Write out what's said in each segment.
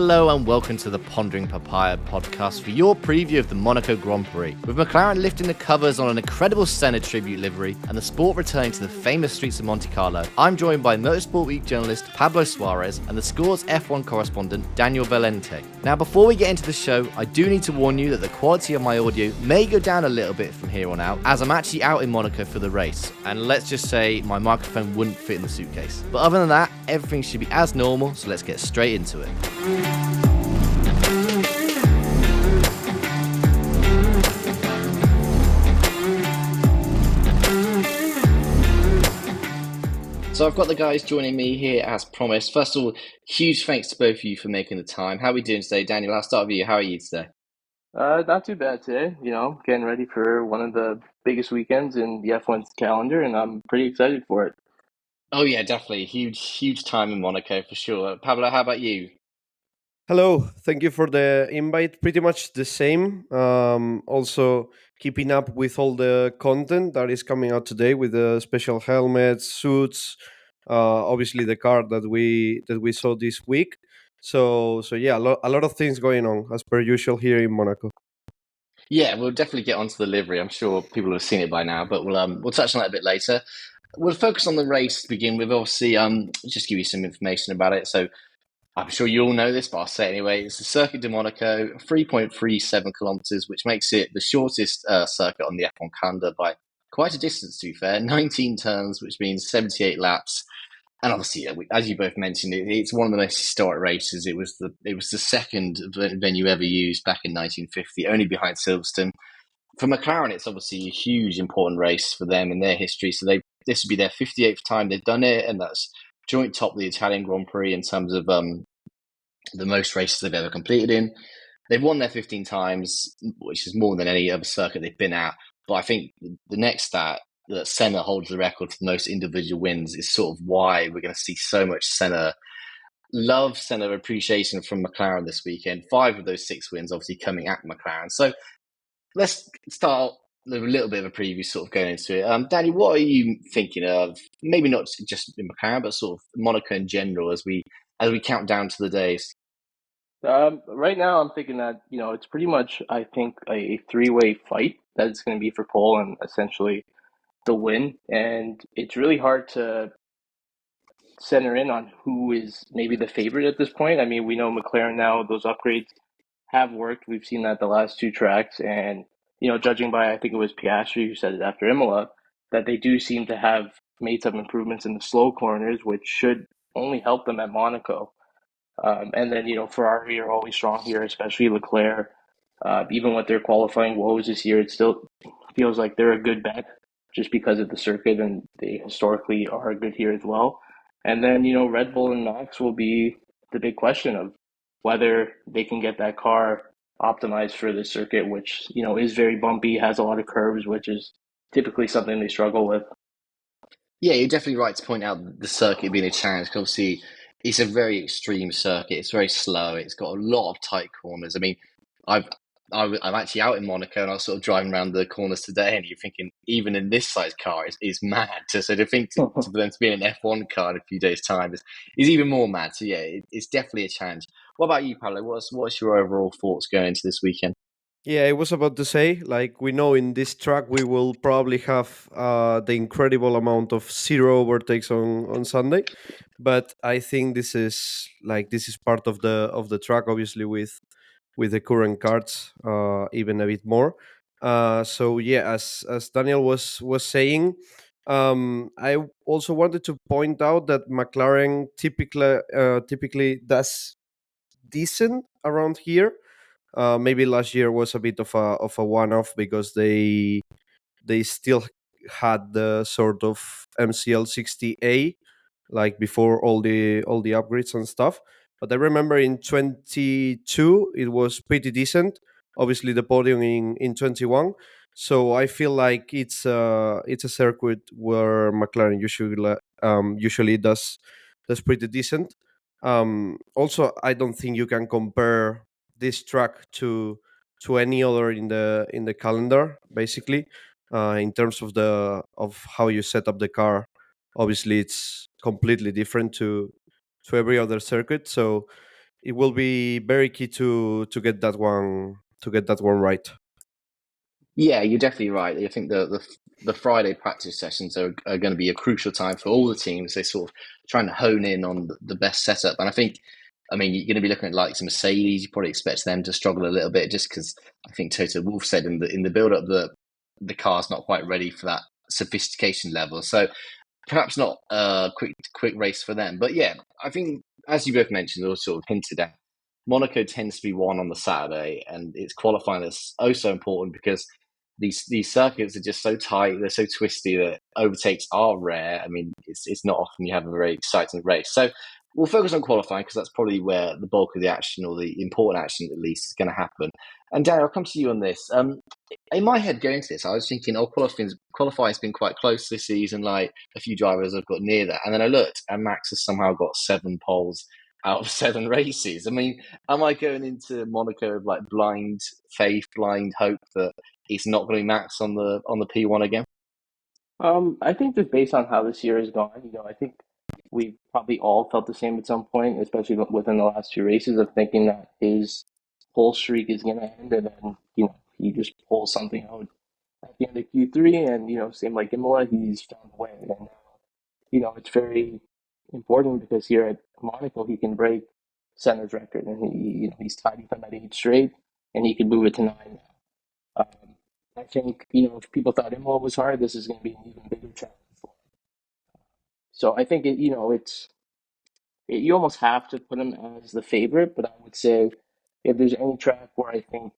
Hello and welcome to the Pondering Papaya podcast for your preview of the Monaco Grand Prix. With McLaren lifting the covers on an incredible Senna tribute livery and the sport returning to the famous streets of Monte Carlo, I'm joined by Motorsport Week journalist Pablo Suarez and the Score's F1 correspondent Daniel Valente. Now, before we get into the show, I do need to warn you that the quality of my audio may go down a little bit from here on out, as I'm actually out in Monaco for the race, and let's just say my microphone wouldn't fit in the suitcase. But other than that, everything should be as normal, so let's get straight into it. So I've got the guys joining me here as promised. First of all, huge thanks to both of you for making the time. How are we doing today, Daniel? I'll start with you. How are you today? Not too bad today. Getting ready for one of the biggest weekends in the F1's calendar, and I'm pretty excited for it. Oh yeah, definitely. Huge time in Monaco for sure. Pablo, how about you? Hello, thank you for the invite. Pretty much the same. Also, keeping up with all the content that is coming out today with the special helmets, suits, obviously the car that we saw this week. So yeah, a lot of things going on as per usual here in Monaco. Yeah, we'll definitely get onto the livery. I'm sure people have seen it by now, but we'll touch on that a bit later. We'll focus on the race to begin with. Obviously, just give you some information about it. So I'm sure you all know this, but I'll say it anyway. It's the Circuit de Monaco, 3.37 kilometers, which makes it the shortest circuit on the F1 calendar by quite a distance, to be fair. 19 turns, which means 78 laps. And obviously, as you both mentioned, it's one of the most historic races. It was the second venue ever used back in 1950, only behind Silverstone. For McLaren, it's obviously a huge, important race for them in their history. So this would be their 58th time they've done it, and that's joint top of the Italian Grand Prix in terms of the most races they've ever completed in. They've won there 15 times, which is more than any other circuit they've been at. But I think the next stat that Senna holds the record for the most individual wins is sort of why we're going to see so much Senna appreciation from McLaren this weekend. 5 of those 6 wins obviously coming at McLaren. So let's start with a little bit of a preview, sort of going into it. Danny, what are you thinking of? Maybe not just in McLaren, but sort of Monaco in general as we count down to the days. Right now, I'm thinking that it's pretty much, I think, a three-way fight that it's going to be for pole and essentially the win. And it's really hard to center in on who is maybe the favorite at this point. I mean, we know McLaren now; those upgrades have worked. We've seen that the last 2 tracks, and judging by I think it was Piastri who said it after Imola, that they do seem to have made some improvements in the slow corners, which should only help them at Monaco. And then Ferrari are always strong here, especially Leclerc. Even with their qualifying woes this year, it still feels like they're a good bet just because of the circuit, and they historically are good here as well. And then Red Bull and Max will be the big question of whether they can get that car optimized for the circuit, which is very bumpy, has a lot of curves, which is typically something they struggle with. Yeah, you're definitely right to point out the circuit being a challenge. 'Cause obviously, it's a very extreme circuit. It's very slow. It's got a lot of tight corners. I mean, I've I'm actually out in Monaco and I was sort of driving around the corners today, and you're thinking even in this size car is mad. So to think for them to be in an F1 car in a few days' time is even more mad. So yeah, it's definitely a challenge. What about you, Pablo? What's your overall thoughts going into this weekend? Yeah, I was about to say, like we know in this track we will probably have the incredible amount of zero overtakes on Sunday, but I think this is part of the track, obviously with the current cards, even a bit more. So yeah, as Daniel was saying, I also wanted to point out that McLaren typically does decent around here. Maybe last year was a bit of a one off because they still had the sort of MCL 60A like before all the upgrades and stuff. But I remember in 22 it was pretty decent. Obviously the podium in 21. So I feel like it's a circuit where McLaren usually does pretty decent. Also, I don't think you can compare this track to any other in the calendar. Basically, in terms of how you set up the car, obviously it's completely different to every other circuit. So it will be very key to get that one right. Yeah, you're definitely right. I think the Friday practice sessions are going to be a crucial time for all the teams. They're sort of trying to hone in on the best setup, and I think, I mean, you're going to be looking at like some Mercedes. You probably expect them to struggle a little bit, just because I think Toto Wolff said in the build up that the car's not quite ready for that sophistication level. So perhaps not a quick race for them. But yeah, I think as you both mentioned or sort of hinted at, Monaco tends to be won on the Saturday, and it's qualifying that's oh so important because these circuits are just so tight, they're so twisty that overtakes are rare. I mean, it's not often you have a very exciting race. So we'll focus on qualifying because that's probably where the bulk of the action, or the important action at least, is going to happen. And Dan, I'll come to you on this. In my head going into this, I was thinking, oh, qualifying's been quite close this season. Like a few drivers have got near that, and then I looked, and Max has somehow got 7 poles out of 7 races. I mean, am I going into Monaco with like blind faith, blind hope that it's not going to be Max on the P1 again? I think just based on how this year has gone, I think we probably all felt the same at some point, especially within the last 2 races, of thinking that his pole streak is going to end, and then he just pulls something out at the end of Q3, and same like Imola, he's found a way, and it's very important because here at Monaco he can break Senna's record, and he's tied with him at 8 straight, and he can move it to 9 now. I think if people thought Imola was hard, this is going to be an even bigger challenge for him. So I think you almost have to put him as the favorite, but I would say if there's any track where I think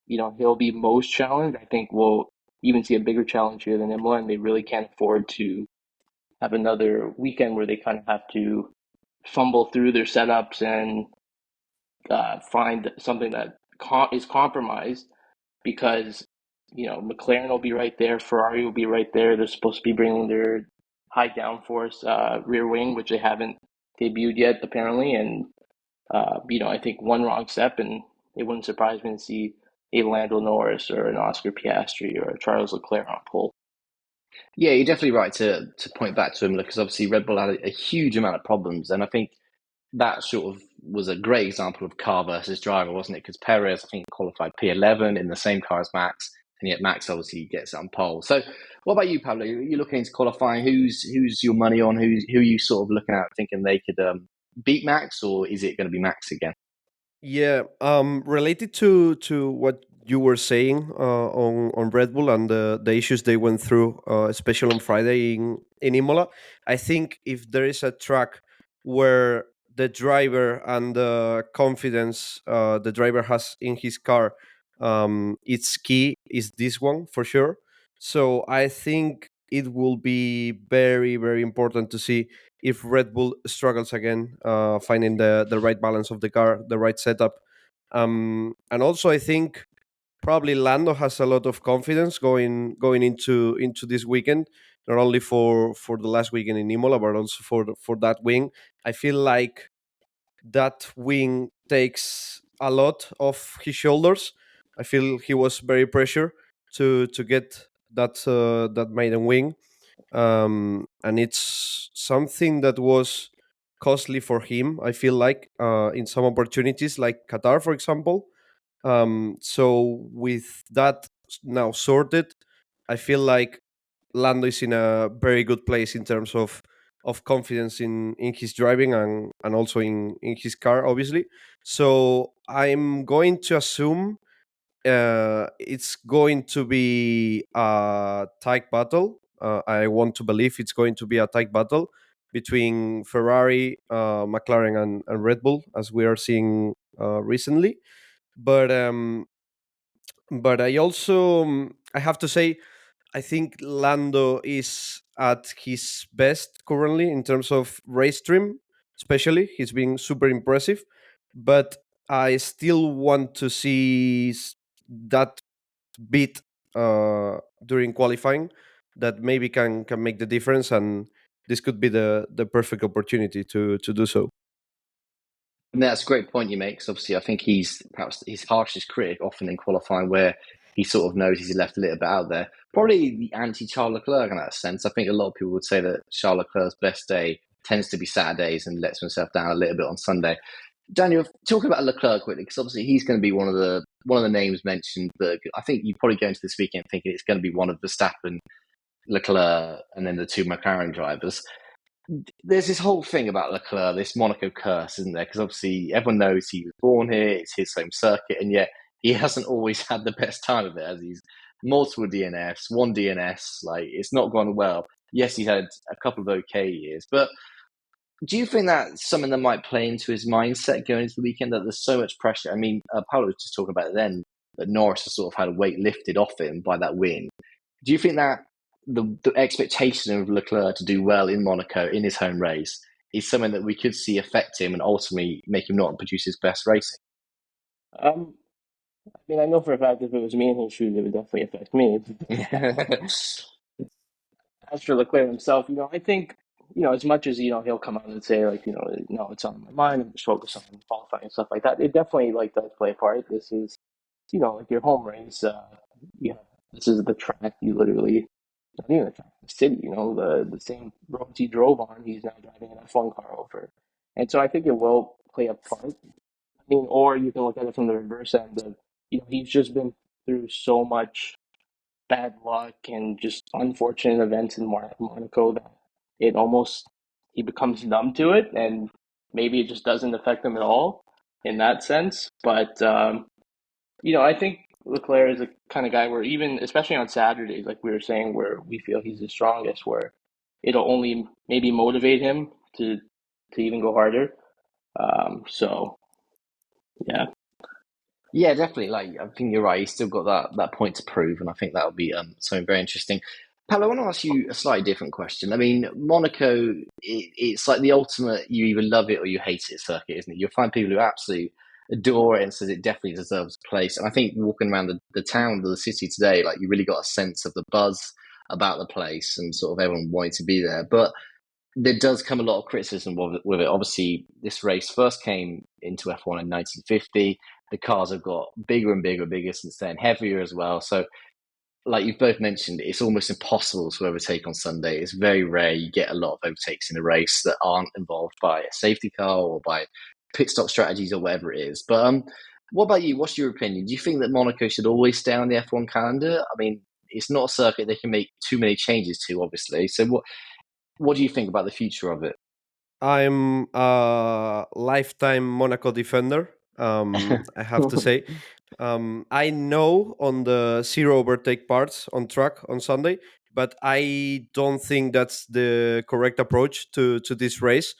he'll be most challenged, I think we'll even see a bigger challenge here than Imola, and they really can't afford to have another weekend where they kind of have to fumble through their setups and find something that is compromised, because McLaren will be right there, Ferrari will be right there. They're supposed to be bringing their high downforce rear wing, which they haven't debuted yet apparently, and I think one wrong step and it wouldn't surprise me to see a Lando Norris or an Oscar Piastri or a Charles Leclerc on pole. Yeah, you're definitely right to point back to him because obviously Red Bull had a huge amount of problems, and I think that sort of was a great example of car versus driver, wasn't it? Because Perez, I think, qualified P11 in the same car as Max, and yet Max obviously gets it on pole. So, what about you, Pablo? You're looking into qualifying. Who's your money on? Who are you sort of looking at, thinking they could beat Max, or is it going to be Max again? Yeah, related to what you were saying on Red Bull and the issues they went through, especially on Friday in Imola. I think if there is a track where the driver and the confidence the driver has in his car, it's key, is this one for sure. So I think it will be very very important to see if Red Bull struggles again, finding the right balance of the car, the right setup. And also, I think probably Lando has a lot of confidence going into this weekend, not only for the last weekend in Imola, but also for that wing. I feel like that wing takes a lot of his shoulders. I feel he was very pressured to get that maiden wing, and it's something that was costly for him. I feel like in some opportunities, like Qatar, for example. So with that now sorted, I feel like Lando is in a very good place in terms of confidence in his driving and also in his car, obviously. So I'm going to assume it's going to be a tight battle. I want to believe it's going to be a tight battle between Ferrari, McLaren, and Red Bull, as we are seeing recently. But I also I have to say I think Lando is at his best currently in terms of race trim, especially. He's been super impressive, but I still want to see that bit during qualifying that maybe can make the difference, and this could be the perfect opportunity to do so. And that's a great point you make. Because obviously, I think he's perhaps his harshest critic often in qualifying, where he sort of knows he's left a little bit out there. Probably the anti Charles Leclerc in that sense. I think a lot of people would say that Charles Leclerc's best day tends to be Saturdays and lets himself down a little bit on Sunday. Daniel, talking about Leclerc quickly, because obviously he's going to be one of the names mentioned. That I think you probably go into this weekend thinking it's going to be one of Verstappen, Leclerc, and then the two McLaren drivers. There's this whole thing about Leclerc, this Monaco curse, isn't there? Because obviously everyone knows he was born here, it's his home circuit, and yet he hasn't always had the best time of it. As he's multiple DNFs, one DNS, like it's not gone well. Yes, he's had a couple of okay years, but do you think that's something that might play into his mindset going into the weekend? That there's so much pressure. I mean, Paolo was just talking about it then that Norris has sort of had a weight lifted off him by that win. Do you think that the expectation of Leclerc to do well in Monaco in his home race is something that we could see affect him and ultimately make him not produce his best racing? Um, I mean, I know for a fact if it was me in his shoes, it would definitely affect me. As for Leclerc himself, I think, as much as, he'll come out and say, like, no, it's on my mind, I'm just focused on qualifying and stuff like that. It definitely, like, does play a part. This is, like your home race. This is the track you literally, not even the track, the city, the same roads he drove on, he's now driving an F1 car over. And so I think it will play a part. I mean, or you can look at it from the reverse end of, he's just been through so much bad luck and just unfortunate events in Monaco that it almost he becomes numb to it, and maybe it just doesn't affect him at all in that sense. But I think Leclerc is the kind of guy where even especially on Saturdays, like we were saying, where we feel he's the strongest, where it'll only maybe motivate him to even go harder. So yeah. Yeah, definitely. Like, I think you're right. He's still got that point to prove, and I think that'll be something very interesting. Pal, I want to ask you a slightly different question. I mean, Monaco, it's like the ultimate you either love it or you hate it circuit, isn't it? You'll find people who absolutely adore it and says it definitely deserves a place. And I think walking around the town, the city today, like you really got a sense of the buzz about the place and sort of everyone wanting to be there. But there does come a lot of criticism with it. Obviously, this race first came into F1 in 1950. The cars have got bigger and bigger and bigger since then, heavier as well. So, like you've both mentioned, it's almost impossible to overtake on Sunday. It's very rare you get a lot of overtakes in a race that aren't involved by a safety car or by pit stop strategies or whatever it is. But what about you? What's your opinion? Do you think that Monaco should always stay on the F1 calendar? I mean, it's not a circuit they can make too many changes to, obviously. So, what do you think about the future of it? I'm a lifetime Monaco defender. I have to say, I know on the zero overtake parts on track on Sunday, but I don't think that's the correct approach to this race.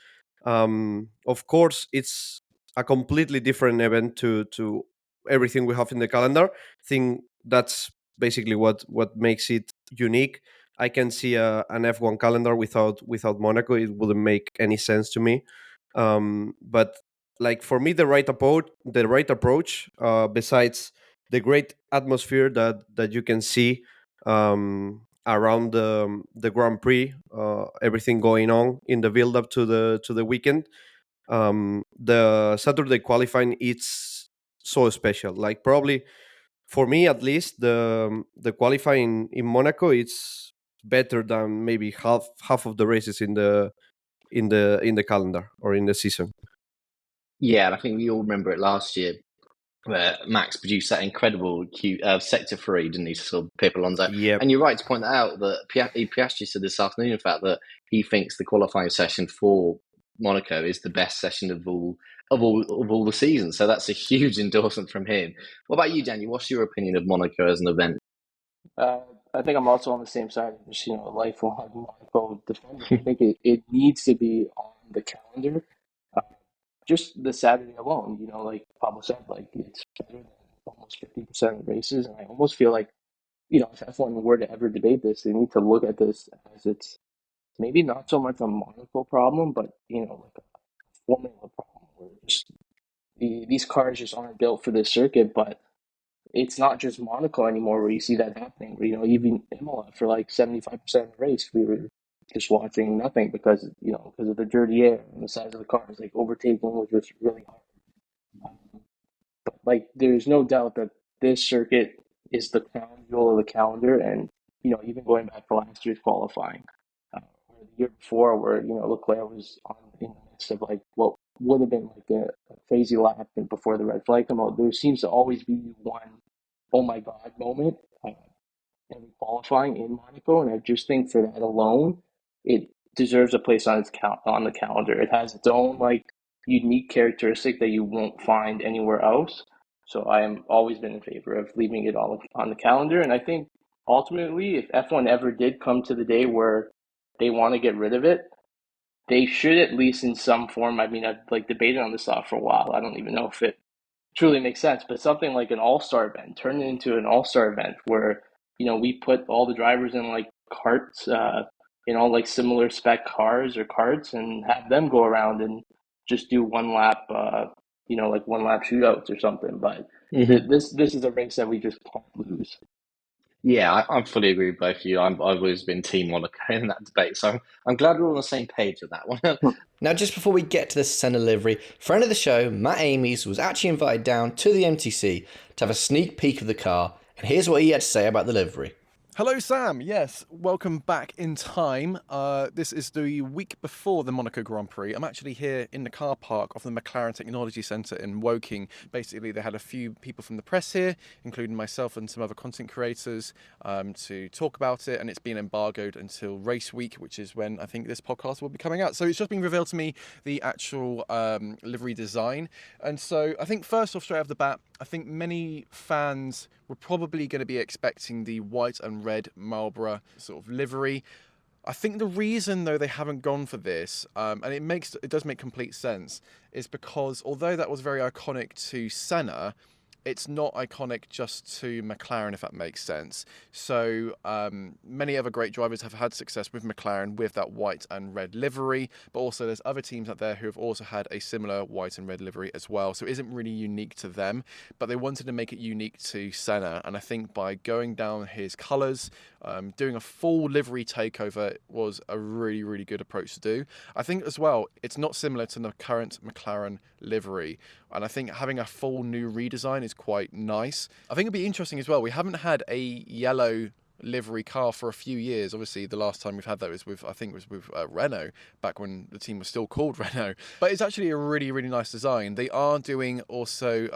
Of course, it's a completely different event to everything we have in the calendar. I think that's basically what makes it unique. I can see an F1 calendar without Monaco. It wouldn't make any sense to me. But like for me, the right approach, besides the great atmosphere that you can see around the Grand Prix, everything going on in the build up to the weekend. The Saturday qualifying, it's so special. Like probably for me at least, the qualifying in Monaco, it's better than maybe half of the races in the calendar or in the season. Yeah, and I think we all remember it last year where Max produced that incredible sector three, didn't he, to sort of Pip Alonso? Yep. And you're right to point that out that Piastri said this afternoon, in fact, that he thinks the qualifying session for Monaco is the best session of all the season. So that's a huge endorsement from him. What about you, Daniel? What's your opinion of Monaco as an event? Uh, I think I'm also on the same side of just, a lifelong Monaco defender. I think it needs to be on the calendar. Uh, just the Saturday alone, like Pablo said, like it's better than almost 50% of races. And I almost feel like, if F1 were to ever debate this, they need to look at this as it's maybe not so much a Monaco problem, but, like a formula problem where just these cars just aren't built for this circuit, but it's not just Monaco anymore where you see that happening. Where, even Imola for like 75% of the race, we were just watching nothing because of the dirty air and the size of the cars. Like overtaking was just really hard. But like, there's no doubt that this circuit is the crown jewel of the calendar, and even going back to last year's qualifying, or the year before, where Leclerc was in the midst of like what would have been like a crazy lap and before the red flag come out, there seems to always be one oh my god moment every qualifying in Monaco, and I just think for that alone, it deserves a place on on the calendar. It has its own like unique characteristic that you won't find anywhere else. So I am always been in favor of leaving it all on the calendar, and I think ultimately, if F1 ever did come to the day where they want to get rid of it, they should at least in some form. I mean, I've like debated on this stuff for a while. I don't even know if it truly makes sense. But something like an all-star event, turn it into an all-star event where, we put all the drivers in like carts, like similar spec cars or carts and have them go around and just do one lap, like one lap shootouts or something. But Hmm. this is a race that we just can't lose. Yeah, I fully agree with both of you. I've always been Team Monaco in that debate, so I'm glad we're on the same page with that one. Now, just before we get to the Senna livery, friend of the show, Matt Amies, was actually invited down to the MTC to have a sneak peek of the car, and here's what he had to say about the livery. Hello, Sam. Yes, welcome back in time. This is the week before the Monaco Grand Prix. I'm actually here in the car park of the McLaren Technology Centre in Woking. Basically, they had a few people from the press here, including myself and some other content creators, to talk about it. And it's been embargoed until race week, which is when I think this podcast will be coming out. So it's just been revealed to me the actual livery design. And so I think first off, straight off the bat, I think many fans were probably going to be expecting the white and red Marlborough sort of livery. I think the reason, though, they haven't gone for this, and it does make complete sense, is because although that was very iconic to Senna, it's not iconic just to McLaren, if that makes sense. So many other great drivers have had success with McLaren with that white and red livery, but also there's other teams out there who have also had a similar white and red livery as well. So it isn't really unique to them, but they wanted to make it unique to Senna. And I think by going down his colours, doing a full livery takeover was a really, really good approach to do. I think as well, it's not similar to the current McLaren livery. And I think having a full new redesign is quite nice. I think it'd be interesting as well. We haven't had a yellow livery car for a few years. Obviously, the last time we've had that was with Renault, back when the team was still called Renault. But it's actually a really, really nice design. They are doing also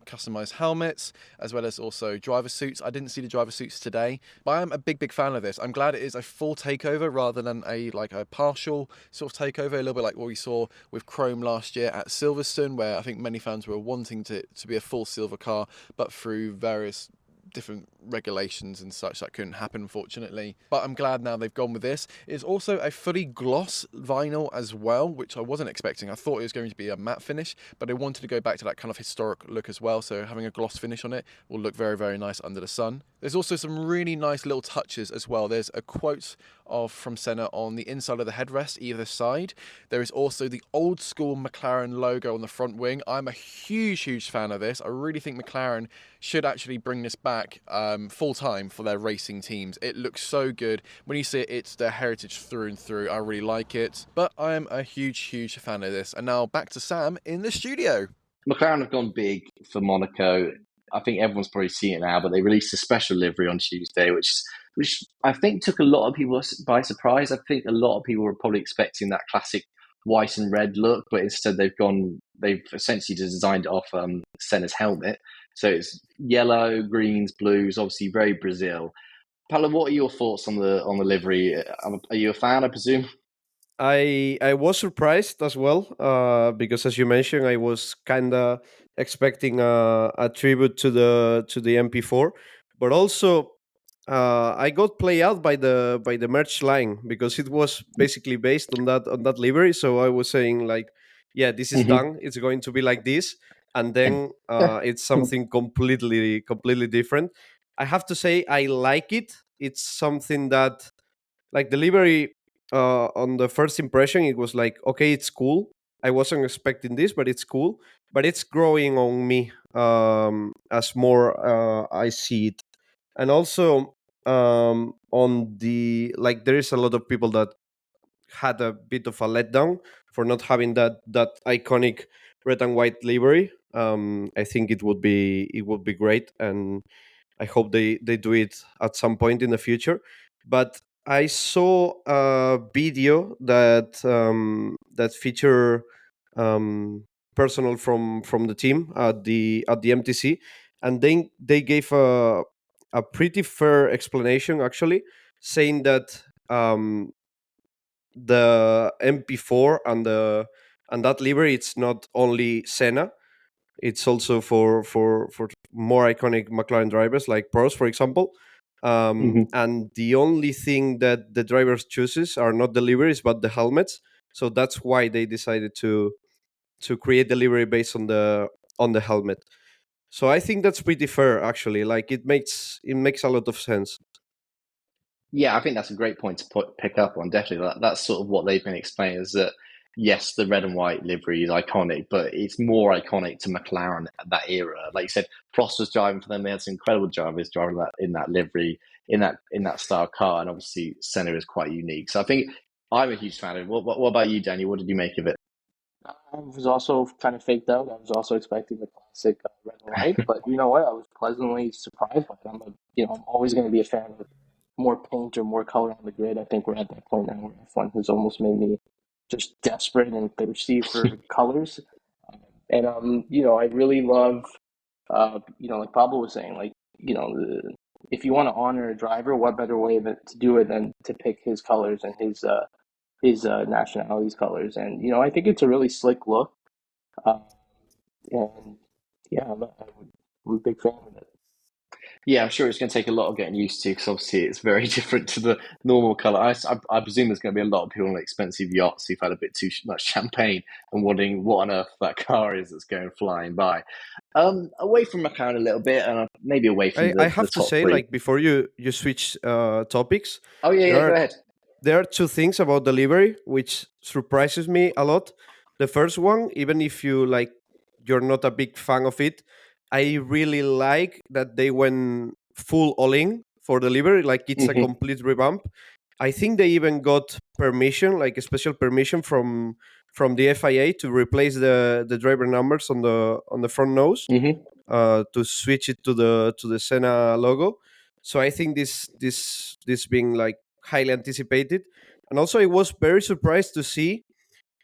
customized helmets, as well as also driver suits. I didn't see the driver suits today, but I'm a big, big fan of this. I'm glad it is a full takeover rather than a partial sort of takeover, a little bit like what we saw with Chrome last year at Silverstone, where I think many fans were wanting to be a full silver car, but through various different regulations and such that couldn't happen, unfortunately. But I'm glad now they've gone with this. It's also a fully gloss vinyl as well, which I wasn't expecting. I thought it was going to be a matte finish, but I wanted to go back to that kind of historic look as well, so having a gloss finish on it will look very, very nice under the sun. There's also some really nice little touches as well. There's a quote from Senna on the inside of the headrest either side. There is also the old school McLaren logo on the front wing. I'm a huge fan of this. I really think McLaren should actually bring this back full time for their racing teams. It looks so good. When you see it, it's their heritage through and through. I really like it. But I am a huge fan of this. And now back to Sam in the studio. McLaren have gone big for Monaco. I think everyone's probably seen it now, but they released a special livery on Tuesday, which I think took a lot of people by surprise. I think a lot of people were probably expecting that classic white and red look, but instead they've essentially designed it off Senna's helmet. So it's yellow, greens, blues, obviously very Brazil. Paolo, what are your thoughts on the livery? Are you a fan, I presume? I was surprised as well because, as you mentioned, I was kind of expecting a tribute to the MP4, but also I got played out by the merch line because it was basically based on that livery. So I was saying like, yeah, this is Hmm. done. It's going to be like this, and then it's something completely different. I have to say I like it. It's something that like the livery on the first impression it was like, okay, it's cool. I wasn't expecting this, but it's cool. But it's growing on me as more I see it. And also on the like there is a lot of people that had a bit of a letdown for not having that iconic red and white livery. I think it would be great, and I hope they do it at some point in the future. But I saw a video that that feature personnel from the team at the MTC, and then they gave a pretty fair explanation, actually, saying that the MP4 and that livery, it's not only Senna, it's also for more iconic McLaren drivers like Prost, for example. And the only thing that the drivers chooses are not the liveries but the helmets. So that's why they decided to create the livery based on the helmet. So I think that's pretty fair, actually. Like it makes a lot of sense. Yeah, I think that's a great point to pick up on. Definitely, that's sort of what they've been explaining is that yes, the red and white livery is iconic, but it's more iconic to McLaren at that era. Like you said, Prost was driving for them; they had some incredible drivers driving that in that livery, in that style car, and obviously Senna is quite unique. So I think I'm a huge fan of it. What about you, Daniel? What did you make of it? I was also kind of faked out. I was also expecting the classic red and white, but you know what? I was pleasantly surprised by it. I'm always going to be a fan of more paint or more color on the grid. I think we're at that point now where F1 has almost made me just desperate and thirsty for colors. I really love, like Pablo was saying, like, if you want to honor a driver, what better way to do it than to pick his colors and his nationality's colors? And I think it's a really slick look. Uh, and yeah, I'm a big fan of it. Yeah, I'm sure it's going to take a lot of getting used to because obviously it's very different to the normal color. I presume there's going to be a lot of people on expensive yachts who've had a bit too much champagne and wondering what on earth that car is that's going flying by. Away from McLaren a little bit, and maybe away from I the have to top say, three. like, before you switch topics, Oh yeah, there yeah, go are ahead. there are two things about the livery which surprises me a lot. The first one, even if you're not a big fan of it, I really like that they went full all in for the livery. Like it's a Hmm. complete revamp. I think they even got permission, like a special permission from the FIA to replace the driver numbers on the front nose, Hmm. to switch it to the Senna logo. So I think this being like highly anticipated, and also I was very surprised to see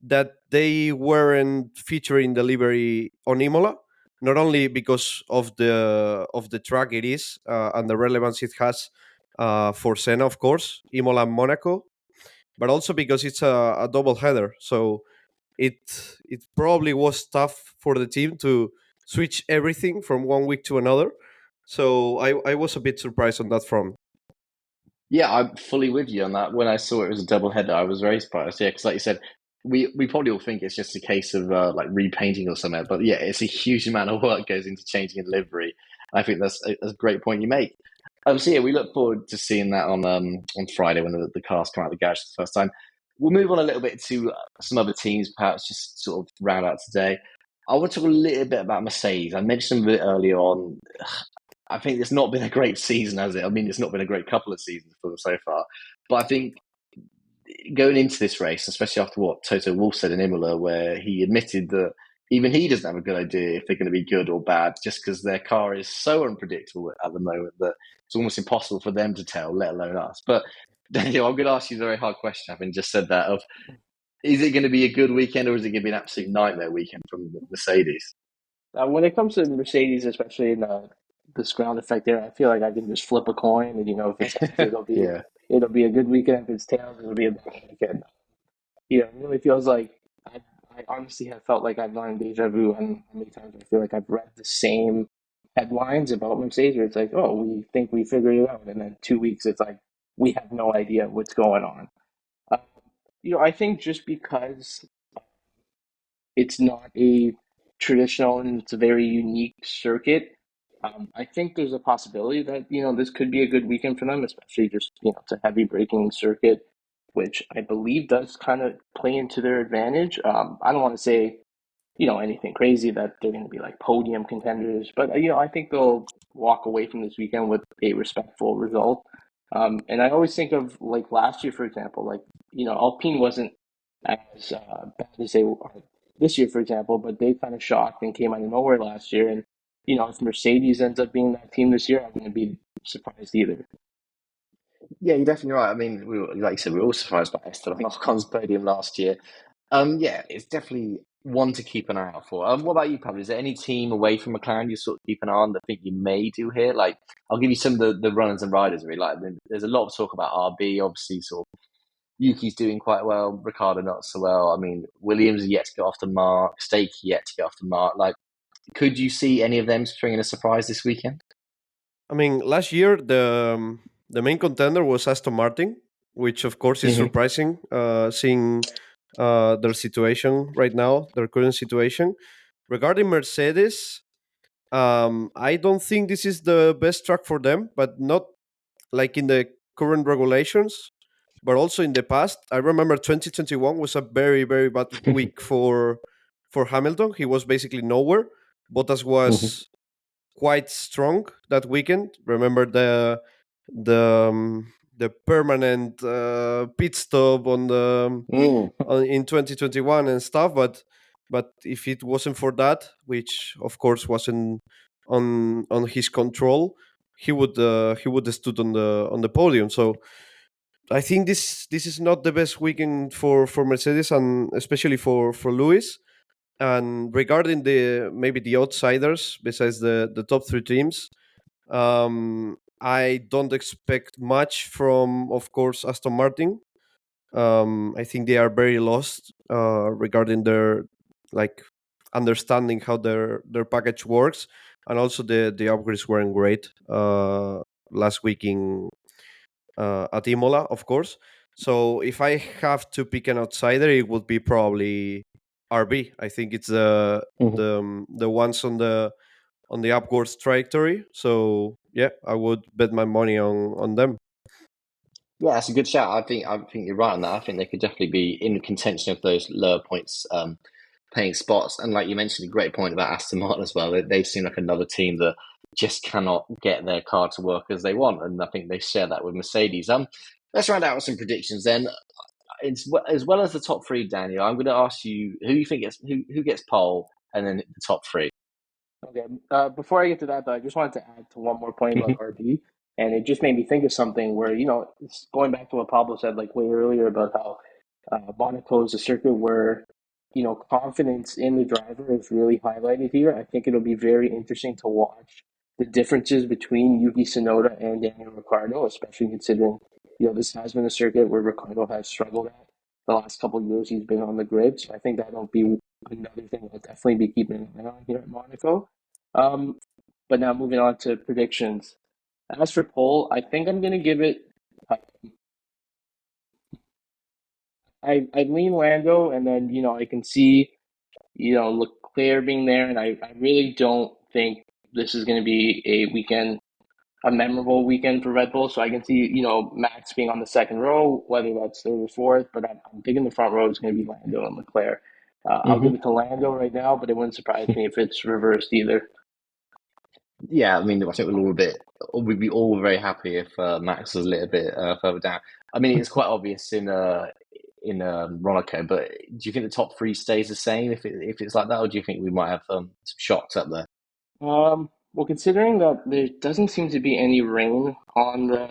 that they weren't featuring the livery on Imola. Not only because of the track it is, and the relevance it has for Senna, of course, Imola and Monaco, but also because it's a double header. So it probably was tough for the team to switch everything from one week to another. So I was a bit surprised on that front. Yeah, I'm fully with you on that. When I saw it was a double header, I was very surprised. Yeah, because like you said, we probably all think it's just a case of like repainting or something, but yeah, it's a huge amount of work goes into changing a livery. I think that's a great point you make. So yeah, we look forward to seeing that on Friday when the cars come out of the garage for the first time. We'll move on a little bit to some other teams, perhaps just sort of round out today. I want to talk a little bit about Mercedes. I mentioned them a bit earlier on. I think it's not been a great season, has it? I mean, it's not been a great couple of seasons for them so far. But I think going into this race, especially after what Toto Wolff said in Imola, where he admitted that even he doesn't have a good idea if they're going to be good or bad, just because their car is so unpredictable at the moment that it's almost impossible for them to tell, let alone us. But Daniel, I'm going to ask you a very hard question, having just said that. Of is it going to be a good weekend or is it going to be an absolute nightmare weekend from Mercedes? When it comes to Mercedes, especially in this ground effect there, I feel like I can just flip a coin, and if it's heads, Yeah. it'll be a good weekend. If it's tails, it'll be a bad weekend. It really feels like I, I honestly have felt like I've gone deja vu on how many times I feel like I've read the same headlines about Mercedes. Where it's like, oh, we think we figured it out, and then 2 weeks it's like we have no idea what's going on. Uh, I think just because it's not a traditional and it's a very unique circuit. I think there's a possibility that this could be a good weekend for them, especially just it's a heavy braking circuit, which I believe does kind of play into their advantage. I don't want to say anything crazy that they're going to be like podium contenders, but I think they'll walk away from this weekend with a respectful result. And I always think of like last year, for example, like Alpine wasn't as bad as they are this year, for example, but they kind of shocked and came out of nowhere last year. And if Mercedes ends up being that team this year, I wouldn't be surprised either. Yeah, you're definitely right. I mean, like you said, we were all surprised by Esteban Ocon's podium last year. Yeah, it's definitely one to keep an eye out for. What about you, Pablo? Is there any team away from McLaren you sort of keep an eye on that think you may do here? Like, I'll give you some of the runners and riders. Really, like, there's a lot of talk about RB. Obviously, sort of Yuki's doing quite well. Ricardo not so well. I mean, Williams is yet to get off the mark. Stakey yet to get off the mark. Like, could you see any of them springing a surprise this weekend? I mean, last year the main contender was Aston Martin, which of course is surprising, seeing their situation right now, their current situation. Regarding Mercedes, I don't think this is the best track for them, but not like in the current regulations, but also in the past. I remember 2021 was a very very bad week for Hamilton. He was basically nowhere. Bottas was quite strong that weekend. Remember the permanent pit stop in 2021 and stuff. But if it wasn't for that, which of course wasn't on his control, he would have stood on the podium. So I think this is not the best weekend for Mercedes, and especially for Lewis. And regarding maybe the outsiders besides the top three teams, I don't expect much from, of course, Aston Martin. I think they are very lost regarding their like understanding how their package works, and also the upgrades weren't great last week at Imola, of course. So if I have to pick an outsider, it would be probably RB. I think it's the ones on the upwards trajectory. So yeah, I would bet my money on them. Yeah, that's a good shout. I think you're right on that. I think they could definitely be in contention of those lower points paying spots. And like you mentioned, a great point about Aston Martin as well. They seem like another team that just cannot get their car to work as they want, and I think they share that with Mercedes. Let's round out with some predictions then. As well as the top three, Daniel, I'm going to ask you who you think who gets pole, and then the top three. Okay. Before I get to that, though, I just wanted to add to one more point about RB, and it just made me think of something where it's going back to what Pablo said like way earlier about how Monaco is a circuit where confidence in the driver is really highlighted here. I think it'll be very interesting to watch the differences between Yuki Tsunoda and Daniel Ricciardo, especially considering this has been a circuit where Ricciardo has struggled at the last couple of years he's been on the grid. So I think that'll be another thing I'll definitely be keeping an eye on here at Monaco. Um, but now moving on to predictions. As for pole, I think I'm going to give it. Uh, I lean Lando, and then I can see Leclerc being there, and I really don't think this is going to be a memorable weekend for Red Bull. So I can see Max being on the second row, whether that's third or fourth, but I'm thinking the front row is going to be Lando and Leclerc. I'll give it to Lando right now, but it wouldn't surprise me if it's reversed either. Yeah, I mean, I think we'd be all very happy if Max was a little bit further down. I mean, it's quite obvious in Monaco, but do you think the top three stays the same if it's like that, or do you think we might have some shocks up there? Well, considering that there doesn't seem to be any rain on the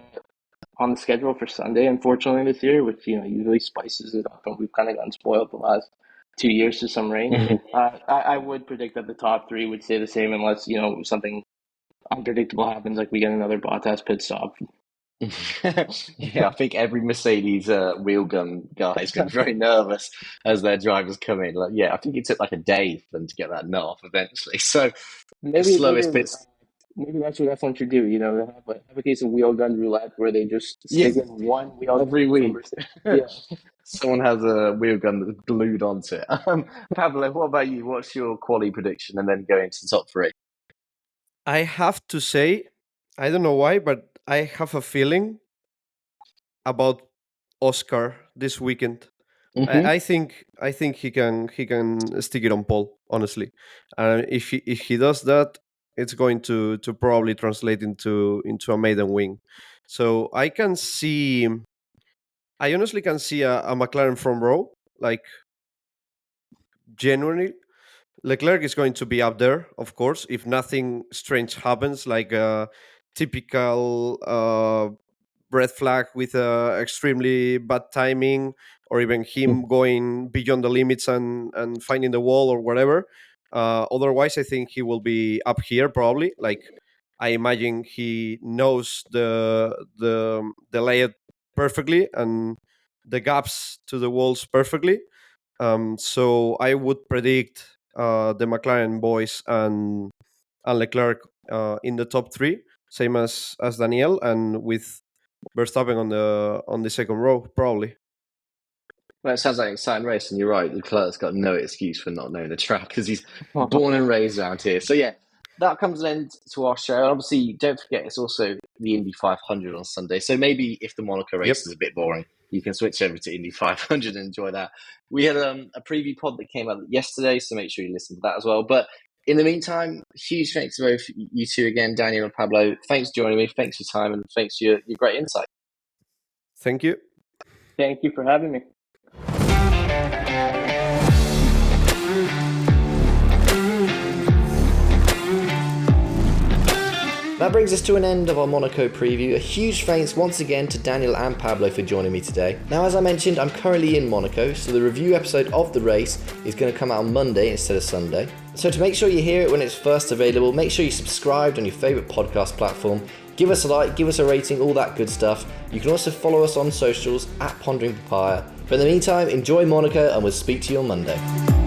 schedule for Sunday, unfortunately this year, which usually spices it up, and we've kind of gotten spoiled the last 2 years to some rain. I would predict that the top three would stay the same unless something unpredictable happens, like we get another Bottas pit stop. Yeah, I think every Mercedes wheel gun guy is going to be very nervous as their drivers come in. Like, yeah, I think it took like a day for them to get that nut off eventually. So the Maybe slowest bits. maybe that's what F1 should do. Have a case of wheel gun roulette where they just Yeah, stick in one wheel every gun week. number six. Yeah. Someone has a wheel gun that's glued onto it. Pablo, what about you? What's your quality prediction, and then go into the top three? I have to say, I don't know why, but I have a feeling about Oscar this weekend. Hmm. I think he can stick it on pole, honestly. If he does that, it's going to probably translate into a maiden win. So I honestly can see a McLaren front row, like genuinely. Leclerc is going to be up there, of course, if nothing strange happens, like a typical red flag with extremely bad timing, or even him going beyond the limits and finding the wall or whatever. Otherwise, I think he will be up here probably. Like, I imagine he knows the layout perfectly and the gaps to the walls perfectly. So I would predict the McLaren boys and Leclerc in the top three, same as Daniel, and with Verstappen on the second row probably. Well, it sounds like an exciting race, and you're right. Leclerc's got no excuse for not knowing the track because he's born and raised around here. So yeah, that comes an end to our show. And obviously, don't forget it's also the Indy 500 on Sunday. So maybe if the Monaco race is a bit boring, you can switch over to Indy 500 and enjoy that. We had a preview pod that came out yesterday, so make sure you listen to that as well. But in the meantime, huge thanks to both you two again, Daniel and Pablo. Thanks for joining me. Thanks for your time, and thanks for your great insight. Thank you. Thank you for having me. That brings us to an end of our Monaco preview. A huge thanks once again to Daniel and Pablo for joining me today. Now, as I mentioned, I'm currently in Monaco, so the review episode of the race is going to come out on Monday instead of Sunday. So to make sure you hear it when it's first available, make sure you subscribed on your favourite podcast platform. Give us a like, give us a rating, all that good stuff. You can also follow us on socials at Pondering Papaya. But in the meantime, enjoy Monaco and we'll speak to you on Monday.